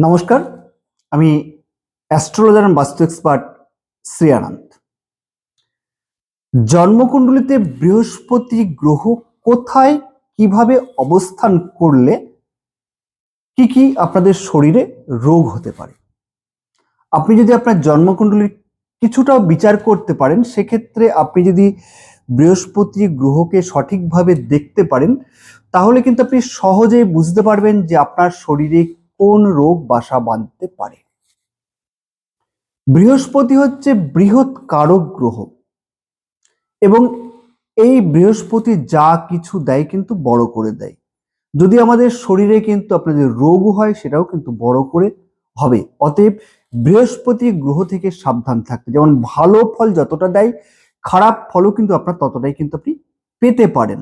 নমস্কার, আমি অ্যাস্ট্রোলজার এবং বাস্তু এক্সপার্ট শ্রী আনন্দ। জন্মকুণ্ডলিতে বৃহস্পতি গ্রহ কোথায় কিভাবে অবস্থান করলে কি কি আপনাদের শরীরে রোগ হতে পারে, আপনি যদি আপনার জন্মকুণ্ডলীর কিছুটাও বিচার করতে পারেন, সেক্ষেত্রে আপনি যদি বৃহস্পতি গ্রহকে সঠিকভাবে দেখতে পারেন, তাহলে কিন্তু আপনি সহজেই বুঝতে পারবেন যে আপনার শরীরে কোন রোগ বাসা বাঁধতে পারে। বৃহস্পতি হচ্ছে বৃহৎ কারক গ্রহ এবং এই বৃহস্পতি যা কিছু দেয় কিন্তু বড় করে দেয়। যদি আমাদের শরীরে কিন্তু আপনাদের রোগ হয়, সেটাও কিন্তু বড় করে হবে। অতএব বৃহস্পতি গ্রহ থেকে সাবধান থাকতে, যেমন ভালো ফল যতটা দেয়, খারাপ ফলও কিন্তু আপনার ততটাই কিন্তু আপনি পেতে পারেন।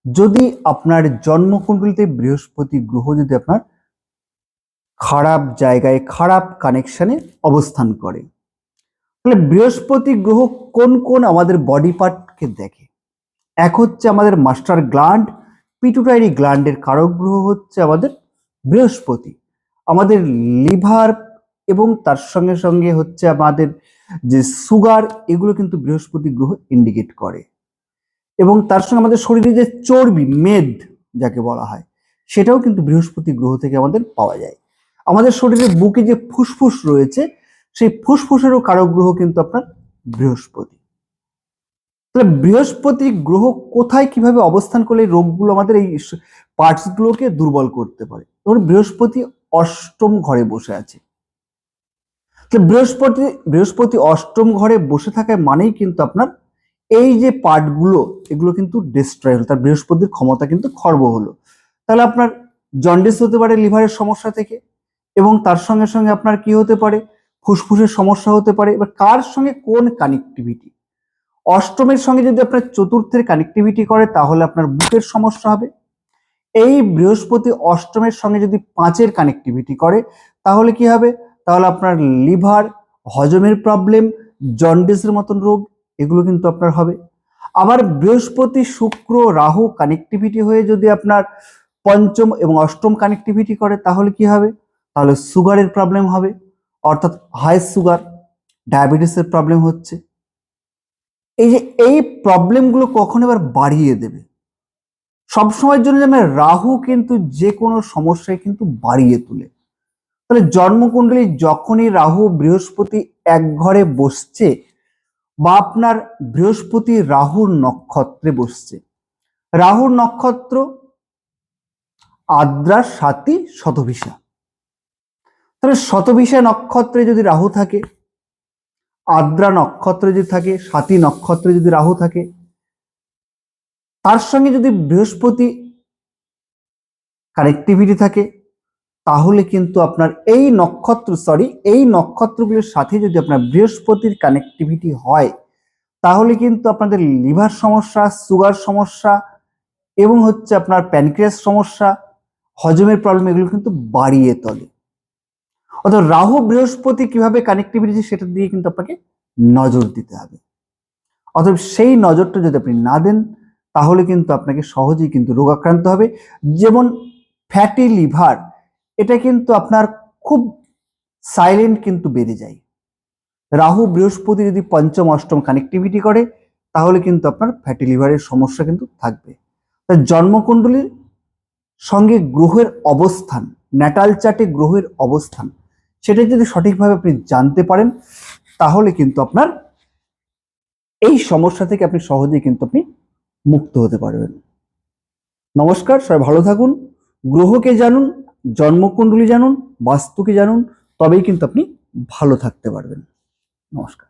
যদি আপনার জন্মকুণ্ডলিতে বৃহস্পতি গ্রহ যদি আপনার খারাপ জায়গায়, খারাপ কানেকশনে অবস্থান করে, তাহলে বৃহস্পতি গ্রহ কোন কোন আমাদের বডি পার্টকে দেখে? এক হচ্ছে আমাদের মাস্টার গ্ল্যান্ড, পিটুটারি গ্ল্যান্ডের কারক গ্রহ হচ্ছে আমাদের বৃহস্পতি। আমাদের লিভার এবং তার সঙ্গে সঙ্গে হচ্ছে আমাদের যে সুগার, এগুলো কিন্তু বৃহস্পতি গ্রহ ইন্ডিকেট করে। এবং তার সঙ্গে আমাদের শরীরে যে চর্বি, মেদ যাকে বলা হয়, সেটাও কিন্তু বৃহস্পতি গ্রহ থেকে আমাদের পাওয়া যায়। আমাদের শরীরের বুকে যে ফুসফুস রয়েছে, সেই ফুসফুসেরও কারক গ্রহ কিন্তু আপনার বৃহস্পতি। তাহলে বৃহস্পতি গ্রহ কোথায় কিভাবে অবস্থান করলে এই রোগগুলো আমাদের এই পার্টস গুলোকে দুর্বল করতে পারে? ধরুন বৃহস্পতি অষ্টম ঘরে বসে আছে, তো বৃহস্পতি অষ্টম ঘরে বসে থাকায় মানেই কিন্তু আপনার এই যে পার্টগুলো, এগুলো কিন্তু ডিস্ট্রয় হলো, তার বৃহস্পতির ক্ষমতা কিন্তু খর্ব হলো। তাহলে আপনার জন্ডিস হতে পারে লিভারের সমস্যা থেকে, এবং তার সঙ্গে সঙ্গে আপনার কি হতে পারে, ফুসফুসের সমস্যা হতে পারে। এবার কার সঙ্গে কোন কানেক্টিভিটি? অষ্টমের সঙ্গে যদি আপনার চতুর্থের কানেক্টিভিটি করে, তাহলে আপনার বুকের সমস্যা হবে। এই বৃহস্পতি অষ্টমের সঙ্গে যদি পাঁচের কানেক্টিভিটি করে, তাহলে কি হবে? তাহলে আপনার লিভার, হজমের প্রবলেম, জন্ডিসের মতন রোগ, এগুলো কিন্তু আপনার হবে। আবার বৃহস্পতি শুক্র রাহু কানেক্টিভিটি হয়ে যদি আপনার পঞ্চম এবং অষ্টম কানেক্টিভিটি করে, তাহলে কি হবে? তাহলে সুগারের প্রবলেম হবে, অর্থাৎ হাই সুগার, ডায়াবেটিসের প্রবলেম হচ্ছে। এই যে এই প্রবলেমগুলো কখন এবার বাড়িয়ে দেবে? সবসময়ের জন্য যেন রাহু কিন্তু যে কোনো সমস্যায় কিন্তু বাড়িয়ে তোলে। তাহলে জন্মকুণ্ডলী যখনই রাহু বৃহস্পতি এক ঘরে বসছে, বা আপনার বৃহস্পতি রাহুর নক্ষত্রে বসছে, রাহুর নক্ষত্র আদ্রা, স্বাতী, শতভিষা। তাহলে শতভিষা নক্ষত্রে যদি রাহু থাকে, আদ্রা নক্ষত্রে যদি থাকে, স্বাতী নক্ষত্রে যদি রাহু থাকে, তার সঙ্গে যদি বৃহস্পতি কানেক্টিভিটি থাকে, তাহলে কিন্তু আপনার এই নক্ষত্রগুলোর সাথে যদি আপনার বৃহস্পতির কানেক্টিভিটি হয়, তাহলে কিন্তু আপনাদের লিভার সমস্যা, সুগার সমস্যা এবং হচ্ছে আপনার প্যানক্রিয়াস সমস্যা, হজমের প্রবলেম, এগুলো কিন্তু বাড়িয়ে তোলে। অর্থাৎ রাহু বৃহস্পতি কিভাবে কানেক্টিভিটি, সেটা দিয়ে কিন্তু আপনাকে নজর দিতে হবে। অতএব সেই নজরটা যদি আপনি না দেন, তাহলে কিন্তু আপনাকে সহজেই কিন্তু রোগাক্রান্ত হবে। যেমন ফ্যাটি লিভার, এটা কিন্তু আপনার খুব সাইলেন্ট কিন্তু বেড়ে যায়। রাহু বৃহস্পতি যদি পঞ্চম অষ্টম কানেক্টিভিটি করে, তাহলে কিন্তু আপনার ফ্যাটি লিভারের সমস্যা কিন্তু থাকবে। তাই জন্মকুণ্ডলীর সঙ্গে গ্রহের অবস্থান, ন্যাটাল চার্টে গ্রহের অবস্থান, সেটা যদি সঠিকভাবে আপনি জানতে পারেন, তাহলে কিন্তু আপনার এই সমস্যা থেকে আপনি সহজেই কিন্তু আপনি মুক্ত হতে পারবেন। নমস্কার, সবাই ভালো থাকুন। গ্রহকে জানুন, জন্মকুণ্ডলী জানুন, বাস্তুকে জানুন, তবেই কিন্তু আপনি ভালো থাকতে পারবেন। নমস্কার।